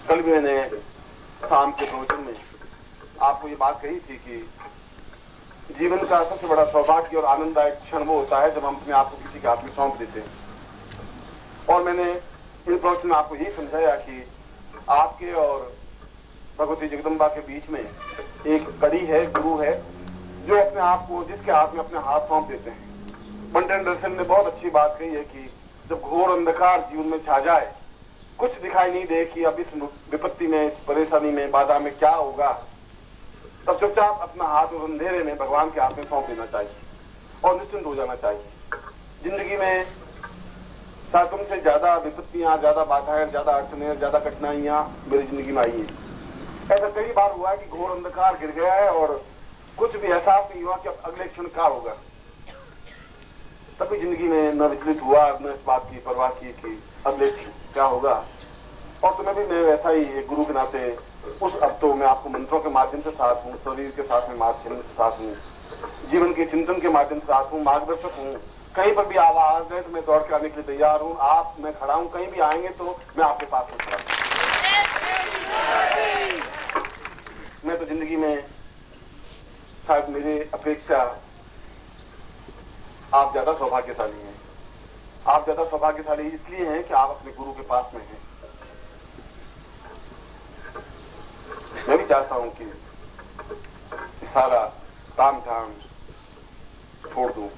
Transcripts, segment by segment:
कल भी मैंने शाम के भोजन में आपको ये बात कही थी कि जीवन का सबसे बड़ा सौभाग्य और आनंददायक क्षण वो होता है जब हम अपने आप को किसी के हाथ में सौंप देते हैं। और मैंने इन प्रवचन में आपको यही समझाया कि आपके और भगवती जगदम्बा के बीच में एक कड़ी है, गुरु है, जो अपने आप को जिसके हाथ में अपने हाथ सौंप देते हैं। पंडित एंडरसन ने बहुत अच्छी बात कही है कि जब घोर अंधकार जीवन में छा जाए, कुछ दिखाई नहीं दे कि अब इस विपत्ति में, इस परेशानी में, बाधा में क्या होगा, तब चुपचाप अपना हाथ उस अंधेरे में भगवान के हाथ में सौंप देना चाहिए और निश्चिंत हो जाना चाहिए। जिंदगी में शायद तुमसे ज्यादा विपत्तियां, ज्यादा बाधाएं, ज्यादा अड़चनें, ज्यादा कठिनाइयां मेरी जिंदगी में आई है। ऐसा कई बार हुआ है कि घोर अंधकार गिर गया है और कुछ भी एहसास नहीं हुआ कि अब अगले क्षण क्या होगा। तभी जिंदगी में न विचलित हुआ, न इस बात की परवाह की कि अगले क्षण क्या होगा। और तुम्हें भी मैं वैसा ही एक गुरु के नाते उस अब तो मैं आपको मंत्रों के माध्यम से साथ हूँ, शरीर के साथ में माध्यम से साथ हूँ, जीवन के चिंतन के माध्यम से साथ हूँ, मार्गदर्शक हूँ। कहीं पर भी आवाज है तो मैं दौड़ के आने के लिए तैयार हूँ। आप, मैं खड़ा हूँ, कहीं भी आएंगे तो मैं आपके पास में खड़ा हूँ। मैं तो जिंदगी में शायद मेरी अपेक्षा आप ज्यादा सौभाग्यशाली हैं। आप ज्यादा सौभाग्यशाली इसलिए हैं कि आप अपने गुरु के पास में हैं। मैं भी चाहता हूं कि सारा ताम झाम छोड़ दूं।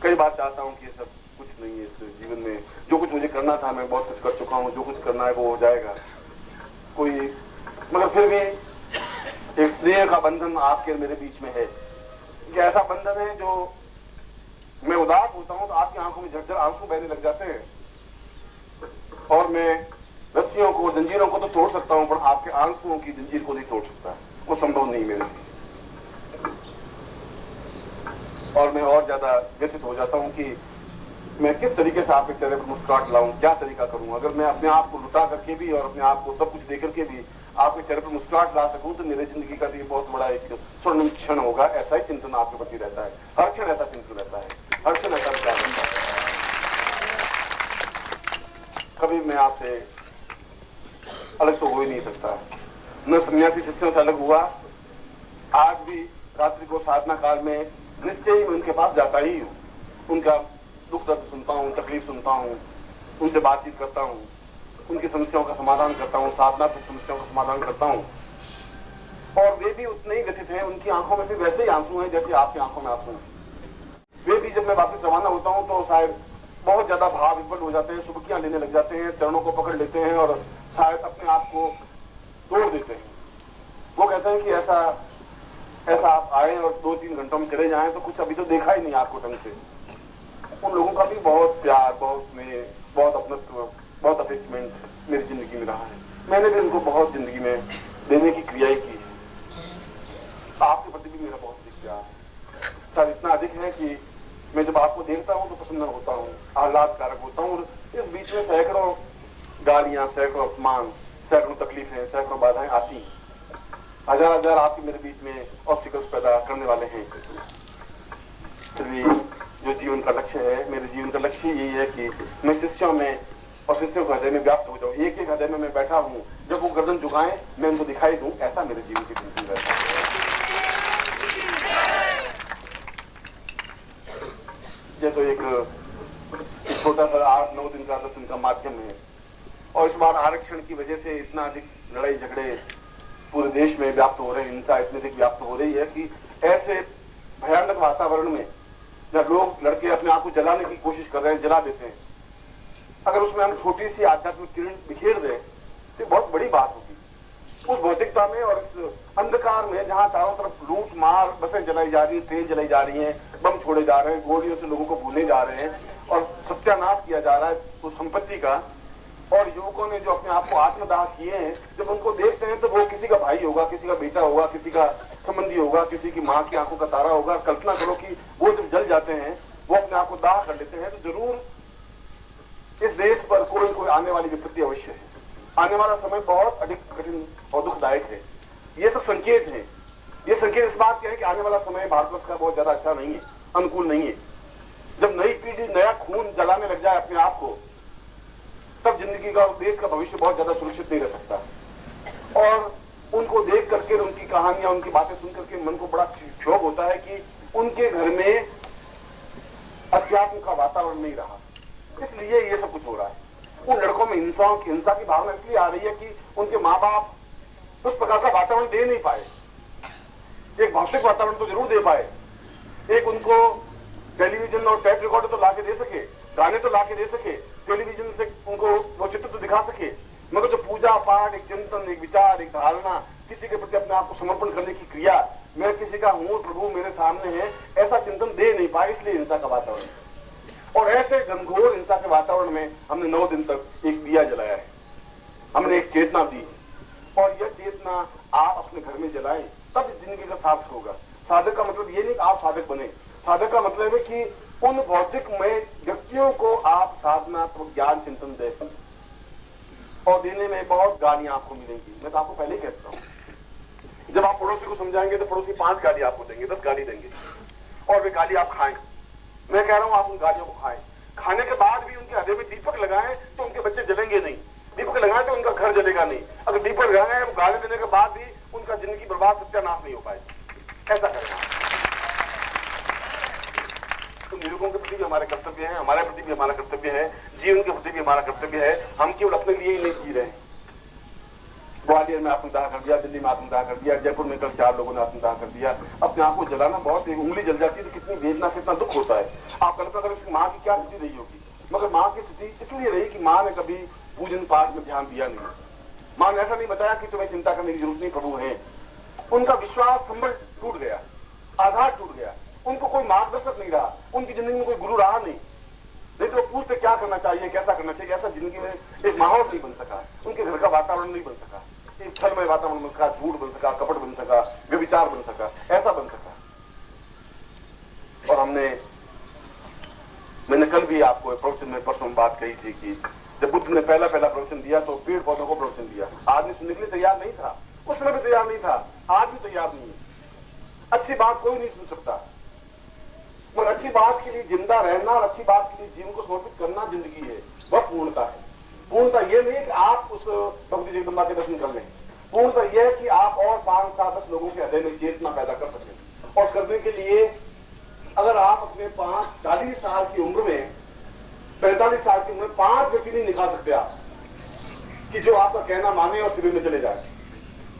कई बार चाहता हूं कि ये सब कुछ नहीं है इस जीवन में। जो कुछ मुझे करना था मैं बहुत कुछ कर चुका हूं, जो कुछ करना है वो हो जाएगा। कोई मगर फिर भी एक स्नेह का बंधन आपके मेरे बीच में है कि ऐसा बंधन है जो मैं उदास होता हूं तो आपकी आंखों में झरझर आंसू बहने लग जाते हैं और मैं रस्सियों को, जंजीरों को तो तोड़ सकता हूं पर आपके आंसुओं की जंजीर को नहीं तोड़ सकता। वो संभव नहीं मेरे लिए। और मैं और ज्यादा व्यथित हो जाता हूं कि मैं किस तरीके से आपके चेहरे पर मुस्कुराहट लाऊं, क्या तरीका करूं। अगर मैं अपने आप को लुटा करके भी और अपने आप को सब कुछ दे करके भी आपके चेहरे पर मुस्कुराहट ला सकूं तो मेरी जिंदगी का तो बहुत बड़ा एक स्वर्णिम क्षण होगा। ऐसा ही चिंतन आपके प्रति रहता है, हर क्षण ऐसा चिंतन रहता है, हर क्षण ऐसा विचार रहता है। कभी मैं आपसे अलग तो हो ही नहीं सकता। न सन्यासी शिष्यों से अलग हुआ। आज भी रात्रि को साधना काल में निश्चय ही मैं उनके पास जाता ही हूँ। उनका दुख दर्द सुनता हूँ, तकलीफ सुनता हूँ, उनसे बातचीत करता हूँ, उनकी समस्याओं का समाधान करता हूँ, साधना की समस्याओं का समाधान करता हूँ। और वे भी उतने ही व्यथित हैं। उनकी आंखों में भी वैसे ही आंसू हैं जैसे आपकी आंखों में आंसू हैं। वे भी जब मैं वापस रवाना होता हूँ तो शायद बहुत ज्यादा भाव विफल हो जाते हैं, सुबकियां लेने लग जाते हैं, चरणों को पकड़ लेते हैं और शायद अपने आप को तोड़ देते हैं। वो कहते हैं कि ऐसा आप आए और 2-3 घंटों में चले जाएं तो कुछ अभी तो देखा ही नहीं आपको ढंग से। उन लोगों का भी बहुत प्यार, बहुत स्नेह, बहुत अपनत्व, बहुत अटैचमेंट मेरी जिंदगी में रहा है। मैंने भी उनको बहुत जिंदगी में देने की क्रिया की है। आपके प्रति भी मेरा बहुत अधिक प्यार है, शायद इतना अधिक है कि मैं जब आपको देखता हूँ तो प्रसन्न होता हूँ, आह्लादकारक होता हूँ। इस बीच में सैकड़ों गालियां, सैकड़ों अपमान, सैकड़ों तकलीफें, सैकड़ों बाधाएं आती, हजार आपके मेरे बीच में ऑब्स्टिकल्स पैदा करने वाले हैं। फिर भी जो जीवन का लक्ष्य है, मेरे जीवन का लक्ष्य यही है कि मैं शिष्यों में और शिष्यों के हृदय में व्याप्त हो जाऊं। एक एक हृदय में मैं बैठा हूं, जब वो गर्दन झुकाएं मैं उनको दिखाई दूं। ऐसा मेरे जीवन की चिंतन रहता है। ये तो एक छोटा सा 8-9 दिन का 10 दिन का माध्यम है। और इस बार आरक्षण की वजह से इतना अधिक लड़ाई झगड़े पूरे देश में व्याप्त हो रहे हैं, हिंसा इतनी अधिक व्याप्त हो रही है कि ऐसे भयानक वातावरण में जब लोग लड़के अपने आप को जलाने की कोशिश कर रहे हैं, जला देते हैं, अगर उसमें हम छोटी सी आध्यात्मिक किरण बिखेर दें तो बहुत बड़ी बात होगी। उस भौतिकता में और इस अंधकार में जहां चारों तरफ लूट मार, बसें जलाई जा रही है, ट्रेन जलाई जा रही है, बम छोड़े जा रहे हैं, गोलियों से लोगों को भूले जा रहे हैं और सत्यानाश किया जा रहा है उस संपत्ति का। और युवकों ने जो अपने आप को आत्मदाह किए हैं, जब उनको देखते हैं तो वो किसी का भाई होगा, किसी का बेटा होगा, किसी का संबंधी होगा, किसी की माँ की आंखों का तारा होगा। कल्पना करो कि वो जब जल जाते हैं, वो अपने आप को दाह कर लेते हैं, तो जरूर इस देश पर कोई कोई आने वाली विपत्ति अवश्य है। आने वाला समय बहुत अधिक कठिन और दुखदायक है। ये सब संकेत है। ये संकेत इस बात के हैं कि आने वाला समय भारतवर्ष का बहुत ज्यादा अच्छा नहीं है, अनुकूल नहीं है। जब नई पीढ़ी नया खून जलाने लग जाए अपने आप को, तब जिंदगी का और देश का भविष्य बहुत ज्यादा सुरक्षित नहीं रह सकता। उनकी बातें सुन करके मन को बड़ा क्षोभ होता है कि उनके घर में अध्यात्म का वातावरण नहीं रहा, इसलिए ये सब कुछ हो रहा है। उन लड़कों में हिंसा की भावना इसलिए आ रही है कि उनके माँ बाप उस प्रकार का वातावरण दे नहीं पाए। एक भौतिक वातावरण तो जरूर दे पाए, एक उनको टेलीविजन और टेप रिकॉर्डर तो लाके दे सके, गाने तो लाके दे सके, टेलीविजन से उनको वो चित्र तो दिखा सके, मगर जो पूजा पाठ, एक चिंतन, एक विचार, एक धारणा, किसी के प्रति अपने आप को समर्पण करने की क्रिया, मैं किसी का हूं, प्रभु मेरे सामने है, ऐसा चिंतन दे नहीं पाए, इसलिए हिंसा का वातावरण। और ऐसे घनघोर हिंसा के वातावरण में हमने 9 दिन तक एक दिया जलाया है, हमने एक चेतना दी, और यह चेतना आप अपने घर में जलाएं, तब इस जिंदगी का सार्थक होगा। साधक का मतलब ये नहीं कि आप साधक बने, साधक का मतलब है कि उन भौतिकमय व्यक्तियों को आप साधनात्मक ज्ञान चिंतन दें, और देने में बहुत गालियां आपको मिलेंगी। मैं तो आपको पहले ही कहता हूं, जब आप पड़ोसी को समझाएंगे तो पड़ोसी 5 गाली आपको देंगे, 10 गाली देंगे, और वे गाली आप खाएं। मैं कह रहा हूं आप उन गालियों को खाएं, खाने के बाद भी उनके हृदय में दीपक लगाएं तो उनके बच्चे जलेंगे नहीं, दीपक लगाएं तो उनका घर जलेगा नहीं। अगर दीपक लगाएं गाली देने के बाद भी उनका जिंदगी बर्बाद, सत्यानाश नहीं हो पाएगा। ऐसा करना तो निरूपकों के प्रति भी हमारे कर्तव्य है, हमारे प्रति भी हमारा कर्तव्य है, जीवन के प्रति भी हमारा कर्तव्य है। हम केवल अपने लिए ही नहीं जी रहे हैं। ग्वालियर में आत्मदाह कर दिया, दिल्ली में आत्मदाह कर दिया, जयपुर में कल 4 लोगों ने आत्मदाह कर दिया। अपने आप को जलाना बहुत, उंगली जल जाती है तो कितनी वेदना, कितना दुख होता है। आप कल्पना करें उसकी माँ की क्या स्थिति रही होगी, मगर माँ की स्थिति इसलिए रही कि माँ ने कभी पूजन पाठ में ध्यान दिया नहीं। माँ ने ऐसा नहीं बताया कि तुम्हें चिंता करने की जरूरत नहीं, प्रभु है। उनका विश्वास संबल टूट गया, आधार टूट गया, उनको कोई मार्गदर्शक नहीं रहा, उनकी जिंदगी में कोई गुरु रहा नहीं तो वो पूछते क्या करना चाहिए, कैसा करना चाहिए। ऐसा जिंदगी में एक माहौल नहीं बन सका, उनके घर का वातावरण नहीं बन सका, एक छलमय वातावरण बन सका, झूठ बन सका, कपट बन सका, व्यभिचार बन सका, ऐसा बन सका। और मैंने कल भी आपको प्रवचन में परसों बात कही थी कि जब बुद्ध ने पहला प्रवचन दिया तो पेड़ पौधों को प्रवचन दिया। आदमी सुनने के लिए तैयार नहीं था, उस समय भी तैयार नहीं था, आज भी तैयार नहीं है। अच्छी बात कोई नहीं सुन सकता, मगर अच्छी बात के लिए जिंदा रहना और अच्छी बात के लिए जीवन को समर्पित करना जिंदगी है, वह पूर्णता है। पूर्णता यह नहीं है कि आप उस भक्ति जगदम्बा के दर्शन कर लें, पूर्णता यह है कि आप और 5, 7, 10 लोगों के हृदय में चेतना पैदा कर सकें। और करने के लिए अगर आप अपने 40 साल की उम्र में, 45 साल की उम्र में 5 व्यक्ति नहीं निकाल सकते आप कि जो आपका कहना माने और शिविर में चले जाए।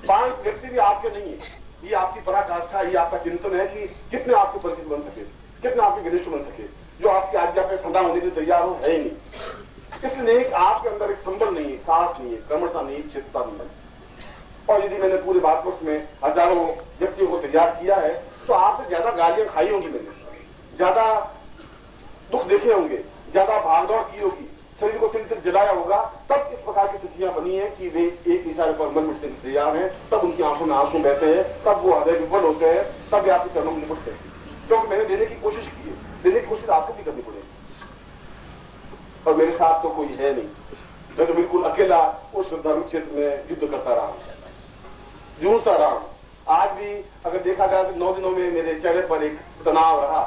5 व्यक्ति भी आपके नहीं है। ये आपकी पराकाष्ठा, ये आपका चिंतन है कि कितने आपके परिचित बन सके, कितने आपके घनिष्ठ बन सके। जो आपकी आज्ञा पे ठंडा होने के लिए तैयार हो है ही नहीं। इसलिए कि आपके अंदर एक संबल नहीं है, साहस नहीं है, क्रमणता नहीं है, चिंता नहीं है। और यदि मैंने पूरे भारतवर्ष में हजारों व्यक्तियों को तैयार किया है तो आपसे ज्यादा गालियां खाई होंगी, मैंने ज्यादा दुख देखे होंगे, ज्यादा भागदौड़ की होगी, शरीर को चिंतित जलाया होगा, तब इस प्रकार की स्थितियां बनी है कि वे एक इशारे पर मन मिटने के तैयार हैं, तब उनकी आंखों में आंसू बहते हैं, तब वो हृदय विफल होते हैं, तब वे आपके चरणों में निपटते हैं। क्योंकि मैंने देने की कोशिश की है, देने की कोशिश आपको भी करनी पड़ेगी। और मेरे साथ तो कोई है नहीं, मैं तो बिल्कुल अकेला उस धर्म क्षेत्र में युद्ध करता रहा, जूझता रहा। आज भी अगर देखा जाए तो 9 दिनों में मेरे चेहरे पर एक तनाव रहा,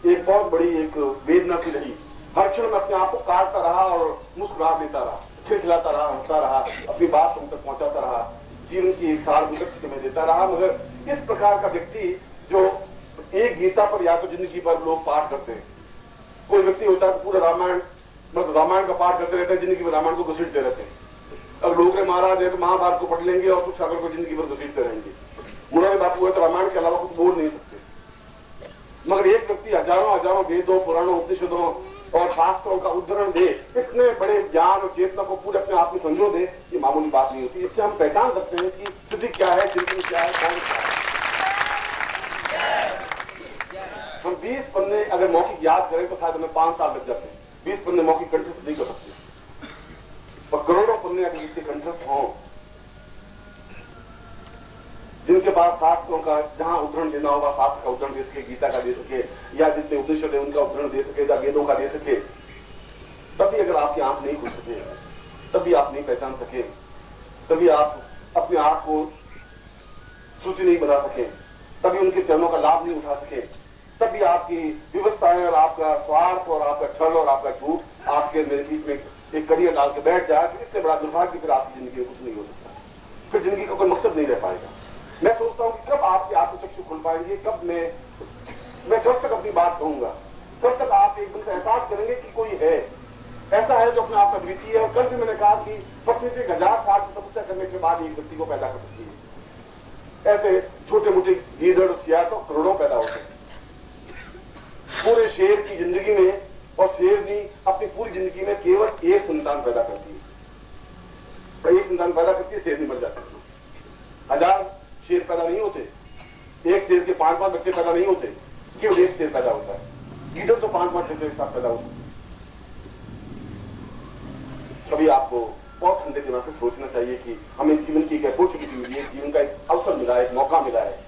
एक बहुत बड़ी एक वेदना सी रही। हर क्षण में अपने आप को काटता रहा और मुस्कुरा देता रहा, खिलखिलाता रहा, हंसता रहा, अपनी बात तुम तक पहुंचाता रहा, जीवन की एक सार में देता रहा। मगर इस प्रकार का व्यक्ति जो एक गीता पर या तो जिंदगी भर लोग पाठ करते हैं, कोई व्यक्ति होता है पूरा रामायण, बस रामायण का पाठ करते रहते हैं, जिंदगी भर रामायण को घसीटते रहते हैं। अब लोग महाराज है तो महाभारत को पढ़ लेंगे और कुछ सागर को जिंदगी भर घसीटते रहेंगे। मुरारी बापू है तो रामायण के अलावा कुछ बोल नहीं सकते। मगर एक व्यक्ति हजारों वेदों, पुराणों, उपनिषदों और शास्त्रों का उद्धरण दे, इतने बड़े ज्ञान और चेतना को पूरे अपने आप में संजो दे, ये मामूली बात नहीं होती। इससे हम पहचान सकते हैं कि स्थिति क्या है, चिंतन क्या है, कौन क्या है। हम 20 पन्ने अगर मौखिक याद करें तो शायद हमें 5 साल लग जाते हैं। 20 पन्ने मौखिक कंठस्थ नहीं कर सकते, और करोड़ों पन्ने अगर इसके कंठस्थ हों, जिनके पास शास्त्रों का जहां उदाहरण देना होगा शास्त्र का उदाहरण दे सके, गीता का दे सके, या जितने उपनिषद है उनका उदाहरण दे सके, या वेदों का दे सके, तभी अगर आपकी आंख नहीं खुल सके, तभी आप नहीं पहचान सके, तभी आप अपने आप को सूची नहीं बना सके, तभी उनके चरणों का लाभ नहीं उठा सके, तभी आपकी व्यवस्थाएं और आपका स्वार्थ और आपका छल और आपका झूठ आपके मेरे बीच में एक कड़िया डाल के बैठ जाए, तो इससे बड़ा दुर्भाग्य फिर आपकी जिंदगी में कुछ नहीं हो सकता। फिर जिंदगी का कोई मकसद नहीं रह पाएगा। आपके आत्मचक्षु खुल पाएंगे, कब मैं कब तक अपनी बात कहूंगा, कब तक आप एकदम से एहसास करेंगे कि कोई है ऐसा है जो अपने आप में अद्वितीय है। और कल भी मैंने कहा कि प्रकृति 1000 साल की तपस्या करने के बाद एक व्यक्ति को पैदा कर सकती है। ऐसे छोटे मोटे गीदड़ सियार तो करोड़ों पैदा होते हैं पूरे शेर की जिंदगी में, और शेरनी अपनी पूरी जिंदगी में केवल एक संतान पैदा करती है। एक संतान पैदा करती है, शेरनी मर जाती है। 1000 शेर पैदा नहीं होते, एक शेर के 5-5 बच्चे पैदा नहीं होते, केवल एक शेर पैदा होता है। गीदड़ तो 5-5 बच्चे एक साथ पैदा होते हैं। कभी आपको बहुत ठंडे दिमाग से सोचना चाहिए कि हमें जीवन की एक अपॉर्चुनिटी मिली है, जीवन का एक अवसर मिला है, एक मौका मिला है,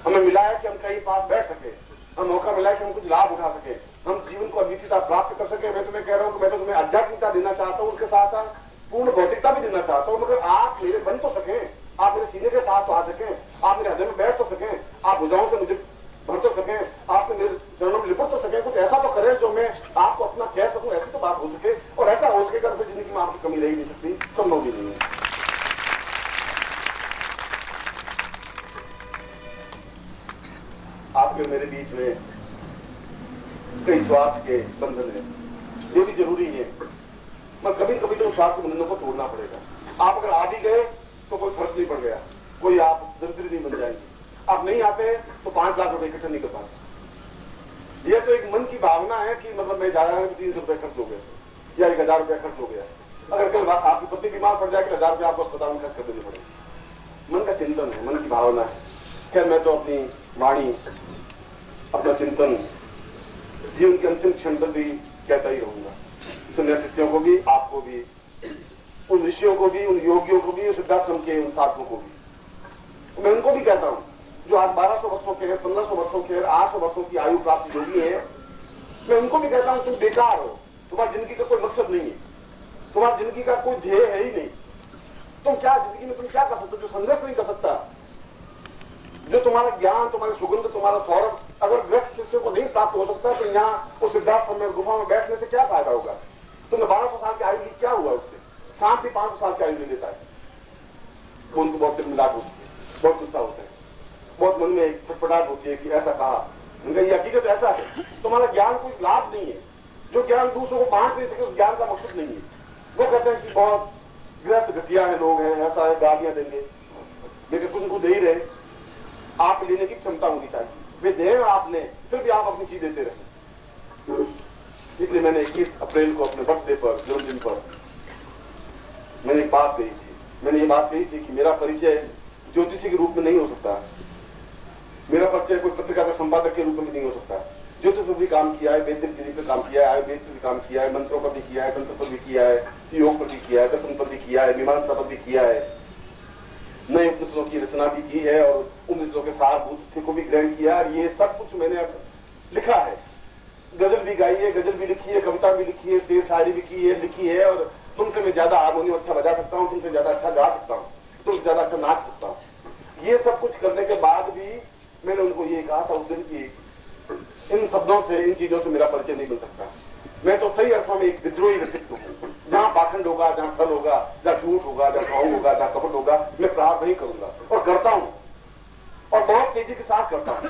हमें मिला है कि हम कहीं पास बैठ सके, हम मौका मिला है कि हम कुछ लाभ उठा सके, हम जीवन को अद्वितीयता प्राप्त कर सके। मैं तुम्हें कह रहा हूं कि मैं तो तुम्हें आध्यात्मिकता देना चाहता हूं, उसके साथ साथ पूर्ण भौतिकता भी देना चाहता हूं, मगर आप मेरे बन तो सके, आप मेरे सीने के पास तो आ सके, आप मेरे हृदय में बैठ तो सके, आप भुजाओं से मुझे भर तो सके, आप मेरे चरणों में लिपट तो सके, कुछ ऐसा तो करें जो मैं आपको अपना कह सकूं, ऐसी तो बात हो सके। और ऐसा हो सके तो जिंदगी में आपकी कमी रह ही नहीं सकती, संभव भी नहीं है। आपके मेरे बीच में कई स्वार्थ के बंधन है, ये भी जरूरी है, मगर कभी कभी तो स्वार्थ के बंधनों को तोड़ना पड़ेगा। आप अगर आ भी गए तो कोई फर्क नहीं पड़ गया, कोई आप दरिद्र नहीं बन जाएंगे। आप नहीं आते तो 5 लाख रुपए इकट्ठा नहीं कर पाते। यह तो एक मन की भावना है कि मतलब मैं जा रहा हूं 300 रुपए खर्च हो गया या 1000 रुपया खर्च हो गया। अगर कल बात आपकी पत्नी बीमार पड़ जाए कि 1000 रुपया आपको अस्पताल में खर्च कर देनी पड़ेगी। मन का चिंतन है, मन की भावना है। खैर मैं तो अपनी वाणी, अपना चिंतन जीवन के अंतिम क्षण तक भी कहता ही रहूंगा। सुनने शिष्यों को भी, आपको भी, उन ऋषियों को भी, उन योगियों को भी, सिद्धाश्रम के उन साधकों को भी मैं उनको भी कहता हूं जो आज 1200 वर्षों के हैं, 1500 वर्षों के हैं, 800 वर्षों की आयु प्राप्त योगी है। मैं उनको भी कहता हूं तुम बेकार हो, तुम्हारी जिंदगी का कोई मकसद नहीं है, तुम्हारी जिंदगी का कोई ध्येय है ही नहीं। तुम क्या जिंदगी में तुम क्या कर सकते हो जो संघर्ष नहीं कर सकता, जो तुम्हारा ज्ञान, तुम्हारी सुगंध, तुम्हारा सौरभ अगर ग्रस्त शिष्यों को नहीं प्राप्त हो सकता तो यहाँ उस सिद्धार्थ में गुफा में बैठने से क्या फायदा होगा। तुमने 1200 साल की आयु ली, क्या हुआ उससे? शांत भी 500 साल की आयु ले लेता है। उनको बहुत दिलमिलाप होती है, बहुत गुस्सा होता है, बहुत मन में एक छटपटाहट होती है कि ऐसा कहा। उनका ये हकीकत ऐसा है, तुम्हारा ज्ञान कोई लाभ नहीं है, जो ज्ञान दूसरों को बांट नहीं सके उस ज्ञान का मकसद नहीं है। वो कहते हैं कि बहुत गृहस्थ घटिया है, लोग हैं, ऐसा है, गालियां देंगे, लेकिन कुछ उनको दे ही रहे। आप लेने की क्षमता होनी चाहिए, वे दे आपने, फिर भी आप अपनी चीज देते रहे। इसलिए मैंने 21 अप्रैल को अपने बर्थडे पर, जन्मदिन पर मैंने एक बात कही थी। मैंने ये बात कही थी कि मेरा परिचय ज्योतिषी के रूप में नहीं हो सकता, मेरा परिचय कोई पत्रिका का संपादक के रूप में नहीं हो सकता। ज्योतिष पर भी काम किया है, वैदिक विधि पर काम किया है, आयुर्वेद पर भी काम किया है, मंत्रों पर भी किया है, तंत्र पर भी किया है, योग पर भी किया है, दर्शन पर भी किया है, मीमांसा पर भी किया है, नए उपनिषदों की रचना भी की है और उपनिषदों के सारभूत को भी ग्रहण किया। ये सब कुछ मैंने लिखा है, गजल भी गाई है, गजल भी लिखी है, कविता भी लिखी है, शेर शायरी भी की है, लिखी है। और तुमसे मैं ज्यादा हारमोनियम अच्छा बजा सकता हूँ, तुमसे ज्यादा अच्छा गा सकता हूँ, तुमसे ज्यादा अच्छा नाच सकता हूँ। ये सब कुछ करने के बाद भी मैंने उनको ये कहा था उस दिन की, इन शब्दों से, इन चीजों से मेरा परिचय नहीं बन सकता। मैं तो सही अर्थों में एक विद्रोही व्यक्तित्व हूँ। जहाँ पाखंड होगा, जहाँ छल होगा, जहाँ झूठ होगा, जहाँ भाव होगा, जहाँ कपट होगा, मैं प्रार नहीं करूंगा और करता हूँ, और बहुत तेजी के साथ करता हूँ।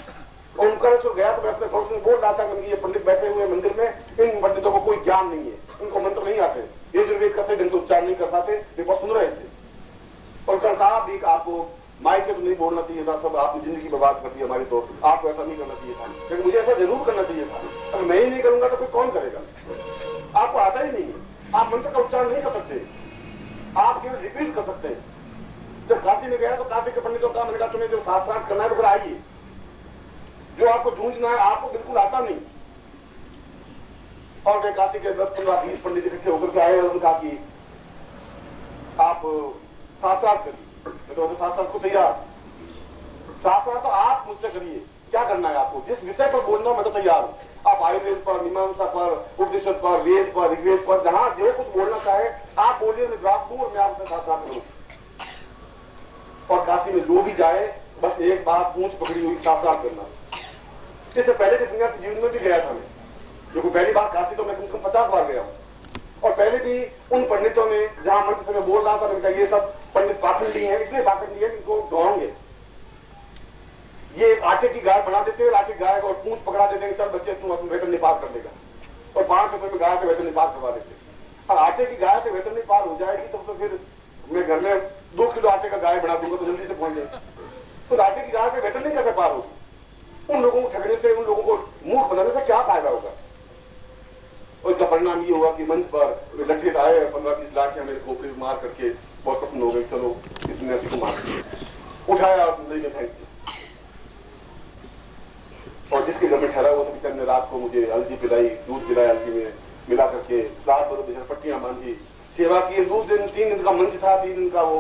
और ओंकारेश्वर गया तो मैं अपने पड़ोस में बोल रहा था कि ये पंडित बैठे हुए मंदिर में, इन पंडितों को कोई ज्ञान नहीं है, इनको मंत्र नहीं आते, ये जो वेद का सही ढंग से उच्चारण नहीं कर पाते, वे बहुत सुन रहे थे। और कहा भी आपको माइक से तो नहीं बोलना चाहिए था, सब आपने जिंदगी बर्बाद कर दी हमारी, तो आपको ऐसा नहीं करना चाहिए था, लेकिन मुझे ऐसा जरूर करना चाहिए था। अगर मैं ही नहीं करूंगा तो फिर कौन करेगा? आपको आता ही नहीं है, आप मंत्र का उच्चारण नहीं कर सकते, आप केवल रिपीट कर सकते हैं। जब काशी में गया तो काशी के पंडितों का मैंने कहा तुम्हें जो शास्त्रार्थ करना है तो फिर आइए, जो आपको जूझना है आपको बिल्कुल आता नहीं। और वे काशी के 10, 15, 20 पंडित इकट्ठे होकर के आए और उन्होंने कहा कि आप शास्त्रार्थ करिए। तो शास्त्रार्थ को तैयार, शास्त्रार्थ तो आप मुझसे करिए, क्या करना है आपको, जिस विषय पर बोलना मैं तो तैयार हूँ। आप आयुर्वेद पर, मीमांसा पर, उपनिषद पर, वेद पर, ऋग्वेद पर, जहां जो कुछ बोलना चाहे आप बोलिए, मैं जवाब दूं और मैं आपसे शास्त्रार्थ करूं। और काशी में जो भी जाए बस एक बात पूंछ पकड़ी हुई, शास्त्रार्थ करना। इससे पहले के सन्यासी जीवन में भी गया था मैं, क्योंकि पहली बार काशी तो मैं कम से कम 50 बार गया हूँ। और पहले भी उन पंडितों ने जहां मंच से मैं बोल रहा था, मैंने कहा ये सब पंडित पाखंडी हैं, इसलिए पाखंडी है इनको ढोंगे। ये एक आटे की गाय बना देते हैं, आटे की गाय को पूंछ पकड़ा देते हैं, चल बच्चे तू अपना वेतन पार कर लेगा, और 5 रुपए में गाय से वेतन पार करवा देते हैं। और आटे की गाय से वेतन पार हो जाएगी तो फिर मैं घर में 2 किलो आटे का गाय बना दूंगा तो जल्दी से पहुंच जाएगा। तो आटे की गाय से वेतन कैसे पार होगी? उन लोगों को ठगने से, उन लोगों को मूर्ख बनाने से क्या फायदा होगा? और इसका परिणाम ये हुआ कि मंच पर लठित आए, 15-20 लाख मेरे खोपड़ी मार करके बहुत पसंद हो गई, चलो इस सन्यासी को मार उठाया और नदी में फेंक दिया। और जिसके घर में ठहरा हुआ था बेचारे ने रात को मुझे हल्दी पिलाई, दूध पिलाया, हल्दी में मिला करके, रात भर बेचारे पट्टियां बांधी, सेवा की। 3 दिन का मंच था, 3 दिन का वो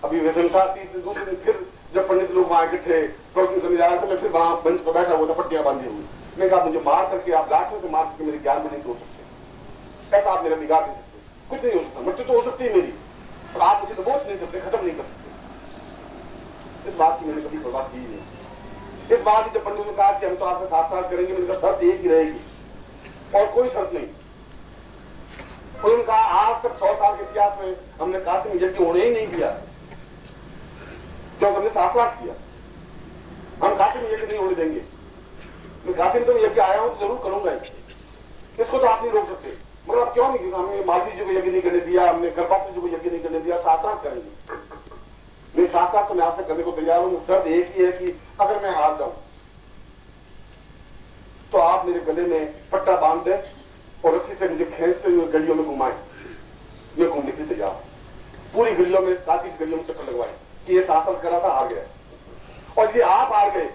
अभिवेदन था, 3 दिन दूसरे दिन फिर जब पंडित लोग वहां इकट्ठे प्रवचन करने जा रहे थे, मैं फिर वहां मंच पर बैठा हुआ था पट्टियां बांधी हुई। मैं कहा मुझे मार करके, आप लाठों से मार करके मेरे ज्ञान में नहीं तोड़ सकते, ऐसा आप मेरा बिगाड़ नहीं सकते, कुछ नहीं हो सकता, मृत्यु तो हो सकती है मेरी, और आप मुझे दबोच नहीं सकते, खत्म नहीं कर सकते। इस बात की मैंने कभी परवाह की नहीं। इस बात जब पंडित ने कहा कि हम तो आपसे साथ करेंगे, मैंने कहा शर्त एक ही रहेगी और कोई शर्त नहीं। उन्होंने कहा आज तक 100 साल के इतिहास में हमने काशी में यज्ञ होने ही नहीं दिया, क्योंकि हमने शास्त्रार्थ किया, हम काशी में यज्ञ नहीं होने देंगे। मैं काशी में तो यज्ञ आया हूं तो जरूर करूंगा, इसको तो आप नहीं रोक सकते। मगर आप क्यों नहीं? हमने मालवी जी को यज्ञ नहीं करने दिया, हमने गर्भपात जी को यज्ञ नहीं करने दिया, शास्त्रार्थ करेंगे। मैं शास्त्रार्थ तो मैं आपसे करने को तैयार हूं, शर्त एक ही है कि अगर मैं हार जाऊं तो आप मेरे गले में पट्टा बांध दें और रस्सी से मुझे खींचते हुए गलियों में घुमाएं। मैं घूमने के लिए तैयार हूं, पूरी गलियों में, काशी की गलियों में चक्कर लगवाएं कि ये शास्त्र करा था, हार गया। और यदि आप हार गए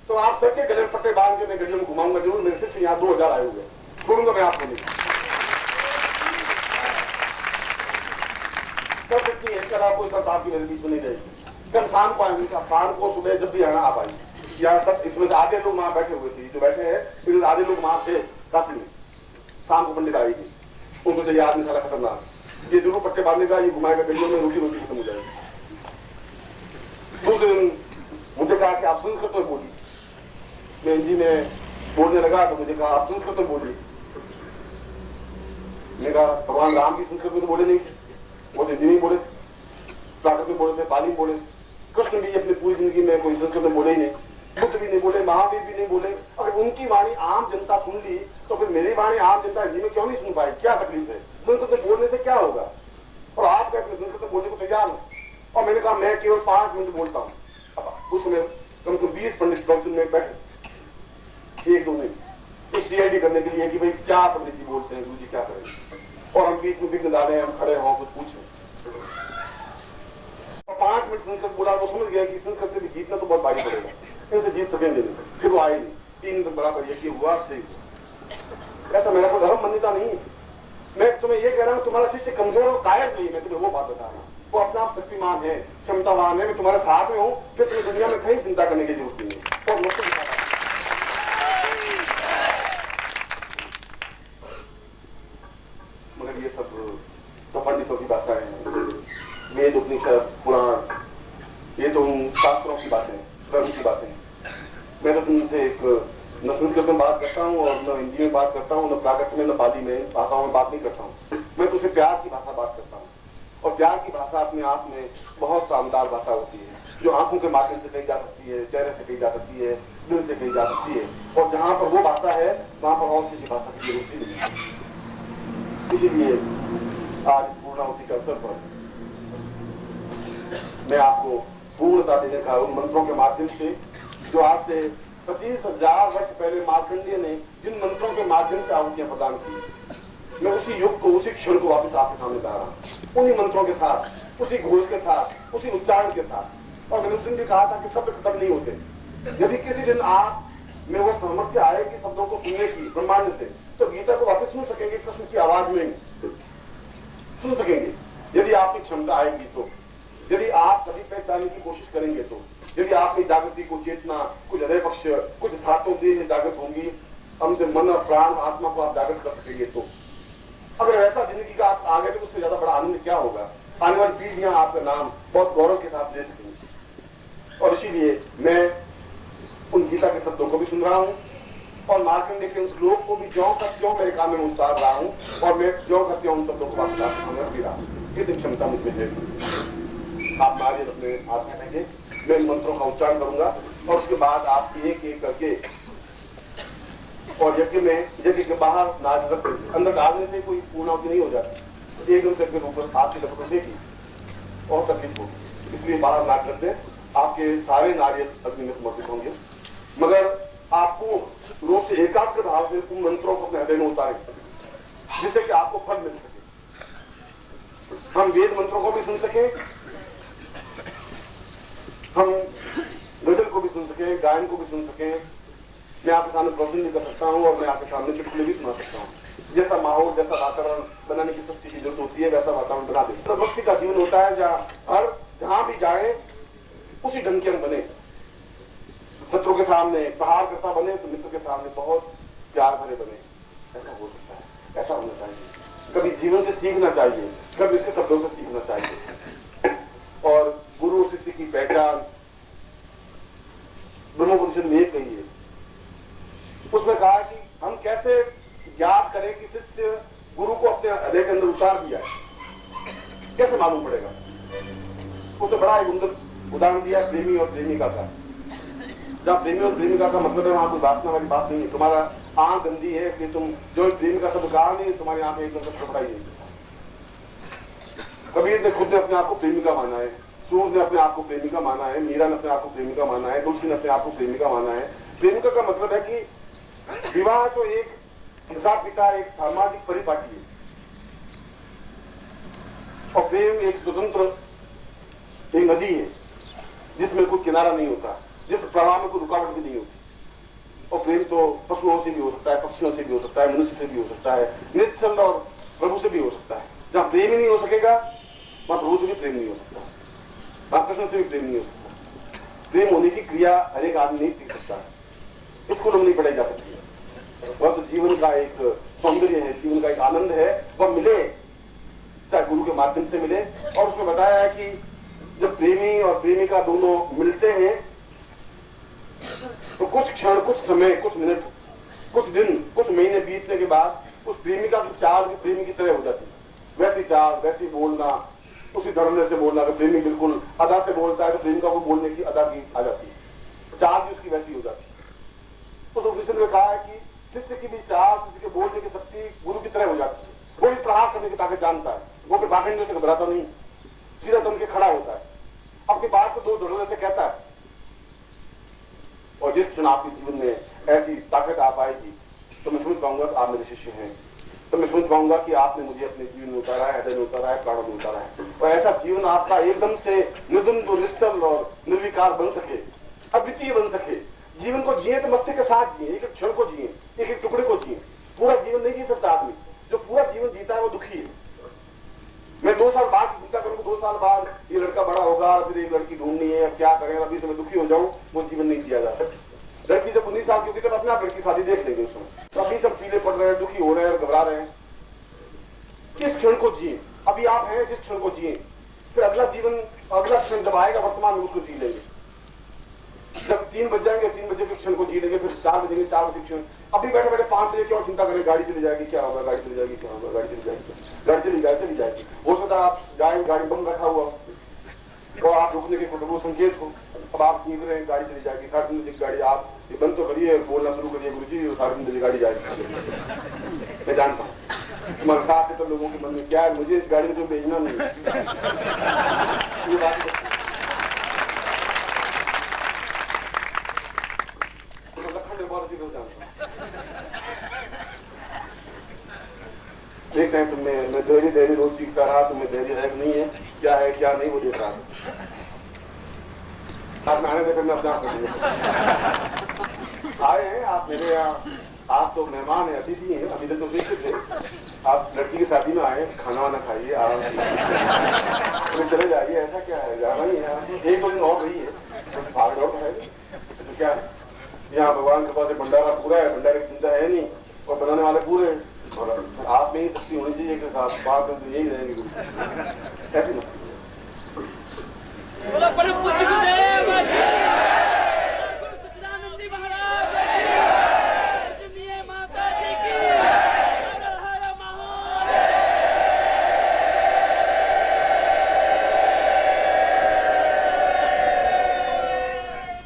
तो आप सबके गले में पट्टे बांध के मैं गलियों में घुमाऊंगा जरूर। मेरे शिष्य यहाँ 2000 आए हुए, छोड़ूंगा मैं आपको नहीं। सब इतनी है, आपको शर्त आपकी मेरे बीच में नहीं रहेगी। कल शाम को आएंगे, शाम को सुबह जब भी आना आप आइए। यहाँ सब इसमें से आधे लोग वहां बैठे हुए थे, जो बैठे हैं फिर आधे लोग वहां थे काफी में। शाम को पंडित आएगी, उनको चाहिए आदमी सारा खतरनाक, ये जरूर पट्टे बांधेगा, ये घुमाएगा गलियों में, रोटी रोटी खत्म हो जाएगी। दूसरे दिन मुझे कहा कि आप संस्कृत में बोलिए। मैं हिंदी में बोलने लगा तो मुझे कहा आप संस्कृत में बोलिए। मैंने कहा भगवान राम की संस्कृत में तो बोले नहीं थे, वो हिंदी नहीं बोले, प्राकृत में बोले थे, पाली में बोले। कृष्ण भी अपनी पूरी जिंदगी में कोई संस्कृत में बोले ही नहीं, बुद्ध भी नहीं बोले, महावीर भी नहीं बोले। अगर उनकी वाणी आम जनता सुन ली तो फिर मेरी वाणी आम जनता हिंदी में क्यों नहीं सुन पाई? क्या तकलीफ है? संस्कृत में बोलने से क्या होगा? और आप कहते हैं संस्कृत में बोलने को तैयार हूं। और मैंने कहा मैं केवल 5 मिनट बोलता हूँ। उसमें कम से कम 20 पंडित प्रवचन में बैठे, 1-2 नहीं, एक सीआईडी करने के लिए कि भाई क्या पंडित जी बोलते हैं, गुरु जी क्या करें, और हम बीच में विघ्न डाले, हम खड़े हों कुछ पूछें। 5 मिनट संस्कृत बोला, वो समझ गया कि संस्कृत से भी जीतना तो बहुत भारी पड़ेगा, इनसे जीत सकेंगे नहीं। फिर वो आए नहीं, 3 दिन बराबर यज्ञ हुआ, सही हुआ। ऐसा मेरा कोई धर्म मान्यता नहीं है। मैं तुम्हें ये कह रहा हूं तुम्हारा शिष्य कमजोर और कायर नहीं, मैं तुम्हें वो बात बता रहा हूं। वो अपना आप शक्तिमान है, क्षमतावान है, मैं तुम्हारे साथ में हूं, फिर तुम्हें दुनिया में कहीं चिंता करने की जरूरत नहीं है। और मुझसे दिखा रहा मगर ये सब तो पंडितों की भाषा है, वेद उपनिषद पुराण, ये तो उन शास्त्रों की बातें, धर्म की बातें। मैं तो तुमसे एक न संस्कृत में बात करता हूँ और न हिंदी में बात करता हूँ, न प्राकृत में, न पाली में, भाषाओं में बात नहीं करता हूँ। मैं तुझसे प्यार की भाषा बात करता हूँ, और प्यार की भाषा अपने आप में बहुत शानदार भाषा होती है, जो आंखों के माध्यम से कही जा सकती है, चेहरे से कही जा सकती है, दिल से कही जा सकती है। और जहां पर वो भाषा है वहां पर और किसी भाषा की जरूरत ही नहीं है। इसीलिए आज पूर्णाहुति के अवसर पर मैं आपको पूर्णता देने का उन मंत्रों के माध्यम से, जो आज से 25,000 वर्ष पहले मार्कंडेय ने जिन मंत्रों के माध्यम से आहुतियां प्रदान की, मैं उसी युग को, उसी क्षण को वापस आपके सामने ला रहा हूं, उन्हीं मंत्रों के साथ, उसी घोष के साथ, उसी उच्चारण के साथ। और मैंने उस दिन भी कहा था कि शब्द खत्म नहीं होते। यदि किसी दिन आप में वो सामर्थ्य आए कि शब्दों को सुनने की ब्रह्मांड से, तो गीता को वापस सुन सकेंगे, कृष्ण की आवाज में सुन सकेंगे, यदि आपकी क्षमता आएगी तो, यदि आप कभी पहचानने की कोशिश करेंगे तो, यदि आपकी जागृति को, चेतना, कुछ हृदय पक्ष, कुछ स्थातों में जागृत होंगी, हमसे मन और प्राण आत्मा को आप जागृत कर सकेंगे तो। अगर ऐसा जिंदगी का आप आ गए तो उससे ज्यादा बड़ा आनंद क्या होगा? आने वाली पीढ़ियां आपका नाम बहुत गौरव के साथ ले सकेंगी। और इसीलिए मैं उन गीता के शब्दों को भी सुन रहा हूं, और मार्कंडेय के उन श्लोक को भी ज्यों का त्यों मेरे काम में उतार रहा हूं, और मैं ज्यों का त्यों उन शब्दों को वापस आपके सामने रख रहा हूं। ये क्षमता मुझमें है। आप नारियल अपने हाथ में लेंगे, मैं इन मंत्रों का उच्चारण करूंगा, और उसके बाद आप एक एक करके और यज्ञ के बाहर नाच रख देते। अंदर डालने से कोई पूर्णावती नहीं हो जाती, तो एकदम से के ऊपर आपकी लपटों देगी और तकलीफ होगी, इसलिए बाहर नाच रख दें। आपके सारे नारियल अग्नि में समर्पित होंगे, मगर आपको रोज से एकाग्र भाव से उन मंत्रों को अपने हृदय में उतारें जिससे कि आपको फल मिल सके। हम वेद मंत्रों को भी सुन सके, हम गजल को भी सुन सके, गायन को भी सुन सके। मैं आपके सामने प्रवचन भी कर सकता हूँ और मैं आपके सामने चुटकुले भी सुना सकता हूँ। जैसा माहौल, जैसा वातावरण बनाने की सब चीजें जरूरत होती है, वैसा वातावरण बना दें। तो भक्ति का जीवन होता है जहां भी जाए उसी ढंग के हम बने। शत्रु के सामने प्रहार करता बने तो मित्र के सामने बहुत प्यार भरे बने। ऐसा हो सकता है, ऐसा होना चाहिए। कभी जीवन से सीखना चाहिए, कभी उसके शब्दों से सीखना चाहिए। और गुरु शिष्य की पहचान ब्रह्मपुरुष ने एक कही है, उसमें कहा कि हम कैसे याद करें कि शिष्य गुरु को अपने हृदय के अंदर उतार दिया है, कैसे मालूम पड़ेगा। उसने बड़ा एक उदाहरण दिया प्रेमी और प्रेमिका का। जब प्रेमी और प्रेमिका का मतलब है वहां कोई वासना वाली बात नहीं है। तुम्हारा आंख गंदी है कि तुम जो प्रेमिका शब्द कहा नहीं, तुम्हारी आंख एकदम से फड़फड़ाई नहीं। कबीर ने खुद ने अपने आप को प्रेमिका माना है, सूर ने अपने आप को प्रेमिका माना है, मीरा ने अपने आप को प्रेमिका माना है, तुलसी ने अपने आप को प्रेमिका माना है। प्रेमिका का मतलब है कि विवाह तो एक हिसाब किताब, एक सामाजिक परिपाटी है और प्रेम एक स्वतंत्र एक नदी है जिसमें कोई किनारा नहीं होता, जिस प्रवाह में कोई रुकावट भी नहीं होती। और प्रेम तो पशुओं से भी हो सकता है, पक्षियों से भी हो सकता है, मनुष्य से भी हो सकता है, निश्चल और प्रभु से भी हो सकता है। जहां प्रेम ही नहीं हो सकेगा वहां प्रभु से भी प्रेम नहीं हो सकता, वहां कृष्ण से भी प्रेम नहीं हो सकता। प्रेम होने की क्रिया हर एक आदमी नहीं सीख सकता है, इसको लोग नहीं पढ़ाई जा सकती है। वह तो जीवन का एक सौंदर्य है, जीवन का एक आनंद है, वह मिले चाहे गुरु के माध्यम से मिले। और उसमें बताया है कि जब प्रेमी और प्रेमिका दोनों मिलते हैं तो कुछ क्षण, कुछ समय, कुछ मिनट, कुछ दिन, कुछ महीने बीतने के बाद उस प्रेमिका की चाल भी प्रेमी की तरह हो जाती है। वैसी चाल, वैसी बोलना, उसी धरने से बोलना। तो प्रेमी बिल्कुल अदा से बोलता है तो प्रेमिका को बोलने की अदा की आ जाती है, चाल भी उसकी वैसी हो जाती है। उस उपनिषद में कहा है कि शिष्य की भी चाल, शिष्य के बोलने की शक्ति गुरु की तरह हो जाती है। वो भी प्रहार करने की ताकत जानता है, वो फिर बाखंडियों से घबराता नहीं, सीधा तन के खड़ा होता है, अपनी बात को दो धड़ल्ले से कहता है। और जिस क्षण आपके जीवन में ऐसी ताकत आ पाएगी तो मैं समझ पाऊंगा कि आप मेरे शिष्य हैं, तो मैं समझ पाऊंगा कि आपने मुझे अपने जीवन में उतारा है, हृदय में उतारा है, प्राणों में उतारा है। और ऐसा जीवन आपका एकदम से निर्द्वंद्व, निश्चल और निर्विकार बन सके, अद्वितीय बन सके। जीवन को जिए तो मस्तिष्क के साथ जिए, एक एक क्षण को जिए, एक एक टुकड़े को जिए। पूरा जीवन नहीं जी सकता आदमी, जो पूरा जीवन जीता है वो दुखी है। मैं 2 साल बाद चिंता करूँ, 2 साल बाद ये लड़का बड़ा होगा, फिर एक लड़की ढूंढनी है, अब क्या करें, अभी से मैं दुखी हो जाऊं, वो जीवन नहीं जिया जा सकता। लड़की जब 19 साल की होगी तब अपने आप लड़की शादी देख लेंगे उसमें। तो अभी सब पीले पड़ रहे हैं, दुखी हो रहे हैं, घबरा रहे हैं। किस क्षण को जिए, अभी आप हैं जिस क्षण को जिए, फिर अगला जीवन, अगला क्षण जब आएगा वर्तमान में उसको जी लेंगे। जब 3 बज जाएंगे, 3 बजे के क्षण को जी लेंगे, फिर 4 बजेंगे, 4 बजे क्षण। अभी बैठे बैठे 5 बजे क्यों चिंता करें, गाड़ी चली जाएगी, क्या होगा, गाड़ी चली जाएगी, क्या होगा, गाड़ी चली जाएगी, गाड़ी चली जाएगी। हो सकता है आप जाए, गाड़ी बंद रखा हुआ और आप रुकने के वो संकेत हो, अब आप निकल रहे हैं, गाड़ी चली जाएगी। 3:30 बजे गाड़ी, आप ये बंद तो करिए, बोलना शुरू करिए, गुरु जी 3:30 बजे गाड़ी जाएगी। मैं जानता हूँ तुम्हारे साथ से तो लोगों के मन में क्या है, मुझे इस गाड़ी में तो भेजना नहीं ये बात लखन बहुत अच्छी लोग जानता हूँ। देखते हैं तुम्हें, मैं धैर्य रोज सीखता रहा, तुम्हें धैर्य है नहीं है, क्या है क्या नहीं, वो देख रहा था। आप आने देकर मैं अपना आए हैं आप मेरे यहाँ, आप तो मेहमान हैं, अतिथि हैं, अभी तक तो सीखते थे। आप लड़की की शादी में आए, खाना वाना खाइए, आराम से चले जाइए। ऐसा क्या है, जाना ही है, 1-2 दिन और रही है, भाग दौड़ है तो क्या है। यहाँ भगवान के पास भंडारा पूरा है, भंडारे की चिंता है नहीं, और बनाने वाले पूरे, और आप में ही शक्ति होनी चाहिए कि साथ बात में तो यही रहेंगे। ऐसी ना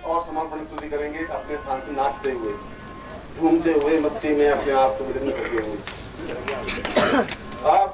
और समर्पण साथ नाचते हुए, घूमते हुए, मस्ती में अपने आप को विलीन करते हुए। अब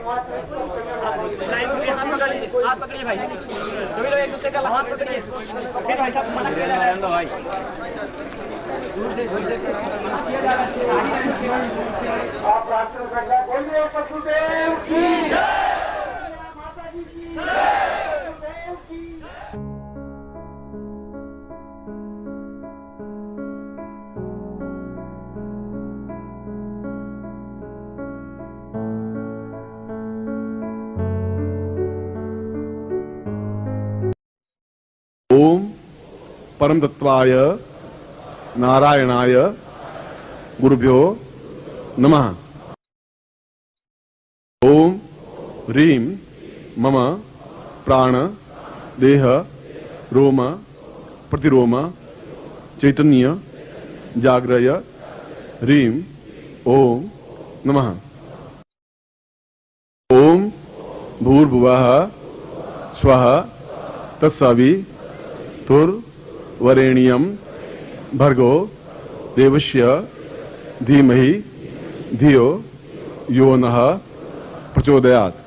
हाथ पकड़िए भाई, सभी लोग एक दूसरे का हाथ पकड़िए। फिर भाई साहब मना किया जा रहा है भाई, दूर से आप राष्ट्र संघ बोलिए वसुदेव की जय, माता जी की जय, वसुदेव की। ओम परम तत्वाय नारायणाय गुरुभ्यो नमः। ओम ह्रीं मम प्राण देह रोम प्रतिरोम चैतन्य जाग्रय ह्रीं ओम नमः। ओम भूर्भुवः स्वः तत्सवितुर्वरेण्यं भर्गो देवस्य धीमहि धियो यो नः प्रचोदयात्।